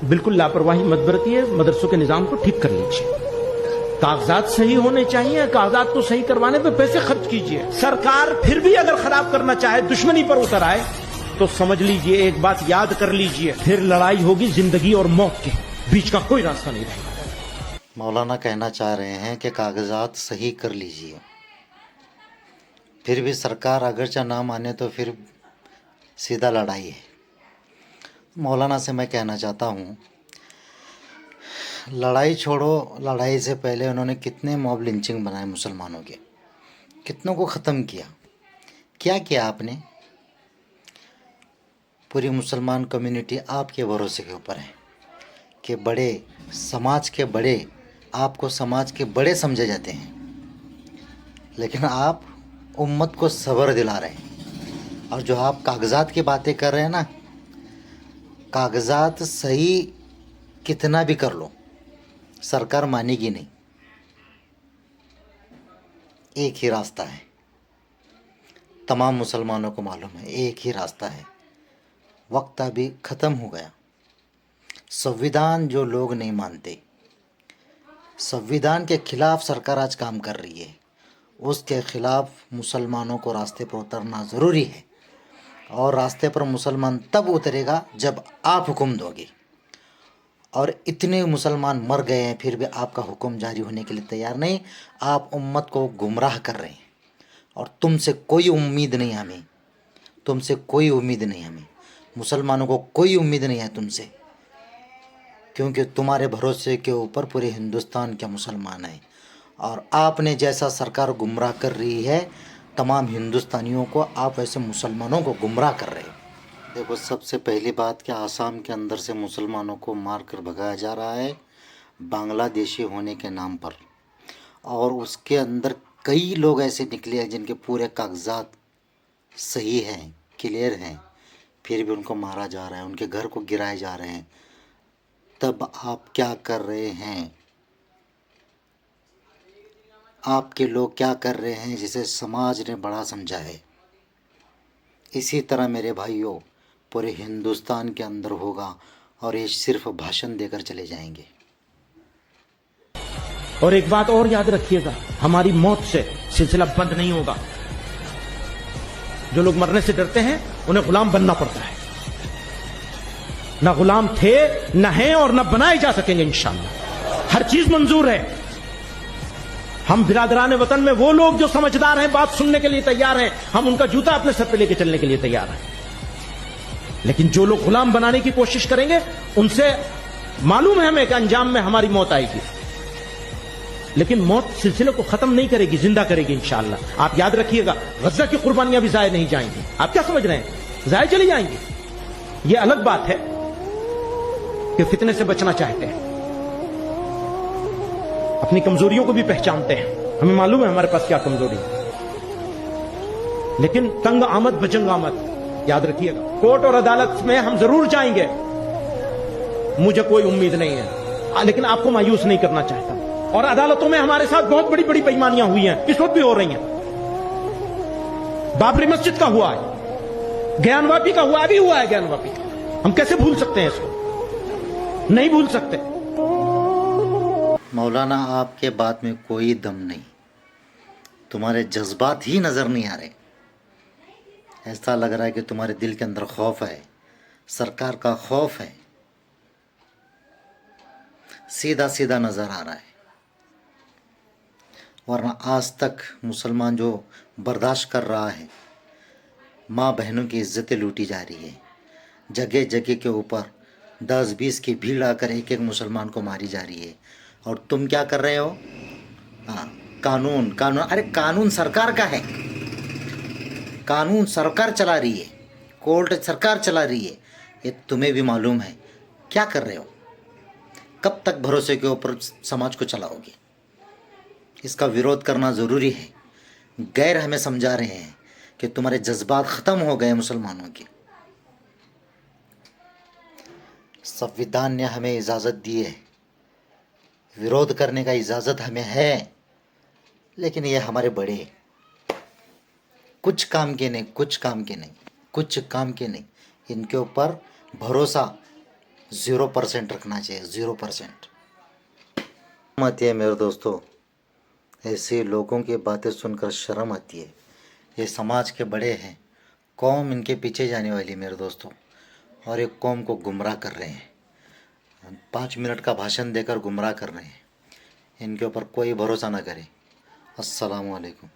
बिल्कुल लापरवाही मत बरतिए, मदरसों के निजाम को ठीक कर लीजिए। कागजात सही होने चाहिए, कागजात को सही करवाने पे पैसे खर्च कीजिए। सरकार फिर भी अगर खराब करना चाहे, दुश्मनी पर उतर आए, तो समझ लीजिए, एक बात याद कर लीजिए, फिर लड़ाई होगी जिंदगी और मौत के बीच का कोई रास्ता नहीं रहेगा। मौलाना कहना चाह रहे हैं कि कागजात सही कर लीजिए, फिर भी सरकार अगरचा ना माने तो फिर सीधा लड़ाई है। मौलाना से मैं कहना चाहता हूँ, लड़ाई छोड़ो, लड़ाई से पहले उन्होंने कितने मॉब लिंचिंग बनाए मुसलमानों के, कितनों को ख़त्म किया। क्या किया आपने? पूरी मुसलमान कम्युनिटी आपके भरोसे के ऊपर है कि बड़े समाज के बड़े, आपको समाज के बड़े समझे जाते हैं, लेकिन आप उम्मत को सब्र दिला रहे हैं। और जो आप कागजात की बातें कर रहे हैं ना, कागजात सही कितना भी कर लो, सरकार मानेगी नहीं। एक ही रास्ता है, तमाम मुसलमानों को मालूम है, एक ही रास्ता है। वक्त अभी ख़त्म हो गया। संविधान जो लोग नहीं मानते, संविधान के खिलाफ सरकार आज काम कर रही है, उसके खिलाफ मुसलमानों को रास्ते पर उतरना ज़रूरी है। और रास्ते पर मुसलमान तब उतरेगा जब आप हुक्म दोगे। और इतने मुसलमान मर गए हैं, फिर भी आपका हुक्म जारी होने के लिए तैयार नहीं। आप उम्मत को गुमराह कर रहे हैं, और तुमसे कोई उम्मीद नहीं हमें, तुमसे कोई उम्मीद नहीं हमें, मुसलमानों को कोई उम्मीद नहीं है तुमसे, क्योंकि तुम्हारे भरोसे के ऊपर पूरे हिंदुस्तान के मुसलमान हैं। और आपने जैसा सरकार गुमराह कर रही है तमाम हिंदुस्तानियों को, आप वैसे मुसलमानों को गुमराह कर रहे हो। देखो, सबसे पहली बात कि आसाम के अंदर से मुसलमानों को मार कर भगाया जा रहा है बांग्लादेशी होने के नाम पर, और उसके अंदर कई लोग ऐसे निकले हैं जिनके पूरे कागजात सही हैं, क्लियर हैं, फिर भी उनको मारा जा रहा है, उनके घर को गिराए जा रहे हैं। तब आप क्या कर रहे हैं? आपके लोग क्या कर रहे हैं जिसे समाज ने बड़ा समझा है? इसी तरह मेरे भाइयों पूरे हिंदुस्तान के अंदर होगा, और ये सिर्फ भाषण देकर चले जाएंगे। और एक बात और याद रखिएगा, हमारी मौत से सिलसिला बंद नहीं होगा। जो लोग मरने से डरते हैं उन्हें गुलाम बनना पड़ता है। ना गुलाम थे, न हैं, और न बनाए जा सकेंगे इंशाअल्लाह। हर चीज मंजूर है। हम बिरादरान वतन में वो लोग जो समझदार हैं, बात सुनने के लिए तैयार हैं, हम उनका जूता अपने सर पे लेके चलने के लिए तैयार हैं। लेकिन जो लोग गुलाम बनाने की कोशिश करेंगे, उनसे मालूम है हमें कि अंजाम में हमारी मौत आएगी। लेकिन मौत सिलसिले को खत्म नहीं करेगी, जिंदा करेगी इंशाअल्लाह। आप याद रखिएगा, गज़ा की कुर्बानियां भी जाया नहीं जाएंगी। आप क्या समझ रहे हैं? जाया चली जाएंगी। ये अलग बात है कि फितने से बचना चाहते हैं, अपनी कमजोरियों को भी पहचानते हैं, हमें मालूम है हमारे पास क्या कमजोरी है। लेकिन तंग आमद बजंग आमद, याद रखिएगा। कोर्ट और अदालत में हम जरूर जाएंगे, मुझे कोई उम्मीद नहीं है, लेकिन आपको मायूस नहीं करना चाहता। और अदालतों में हमारे साथ बहुत बड़ी बड़ी बेईमानियां हुई हैं, इस वक्त भी हो रही हैं। बाबरी मस्जिद का हुआ है, ज्ञानवापी का हुआ, अभी हुआ है ज्ञानवापी। हम कैसे भूल सकते हैं इसको? नहीं भूल सकते। मौलाना, आपके बात में कोई दम नहीं, तुम्हारे जज्बात ही नज़र नहीं आ रहे। ऐसा लग रहा है कि तुम्हारे दिल के अंदर खौफ है, सरकार का खौफ है, सीधा सीधा नज़र आ रहा है। वरना आज तक मुसलमान जो बर्दाश्त कर रहा है, माँ बहनों की इज्जतें लूटी जा रही है, जगह जगह के ऊपर 10-20 की भीड़ आकर एक एक मुसलमान को मारी जा रही है। और तुम क्या कर रहे हो? हाँ, कानून कानून, अरे कानून सरकार का है, कानून सरकार चला रही है, कोर्ट सरकार चला रही है, ये तुम्हें भी मालूम है। क्या कर रहे हो? कब तक भरोसे के ऊपर समाज को चलाओगे? इसका विरोध करना ज़रूरी है। गैर हमें समझा रहे हैं कि तुम्हारे जज्बात ख़त्म हो गए मुसलमानों के। संविधान ने हमें इजाज़त दी है, विरोध करने का इजाज़त हमें है, लेकिन ये हमारे बड़े कुछ काम के नहीं, कुछ काम के नहीं, कुछ काम के नहीं, इनके ऊपर भरोसा 0% रखना चाहिए, 0%। आती है मेरे दोस्तों, ऐसे लोगों की बातें सुनकर शर्म आती है। ये समाज के बड़े हैं, कौम इनके पीछे जाने वाली है मेरे दोस्तों, और एक कौम को गुमराह कर रहे हैं। 5 मिनट का भाषण देकर गुमराह कर रहे हैं। इनके ऊपर कोई भरोसा ना करें। अस्सलामु अलैकुम।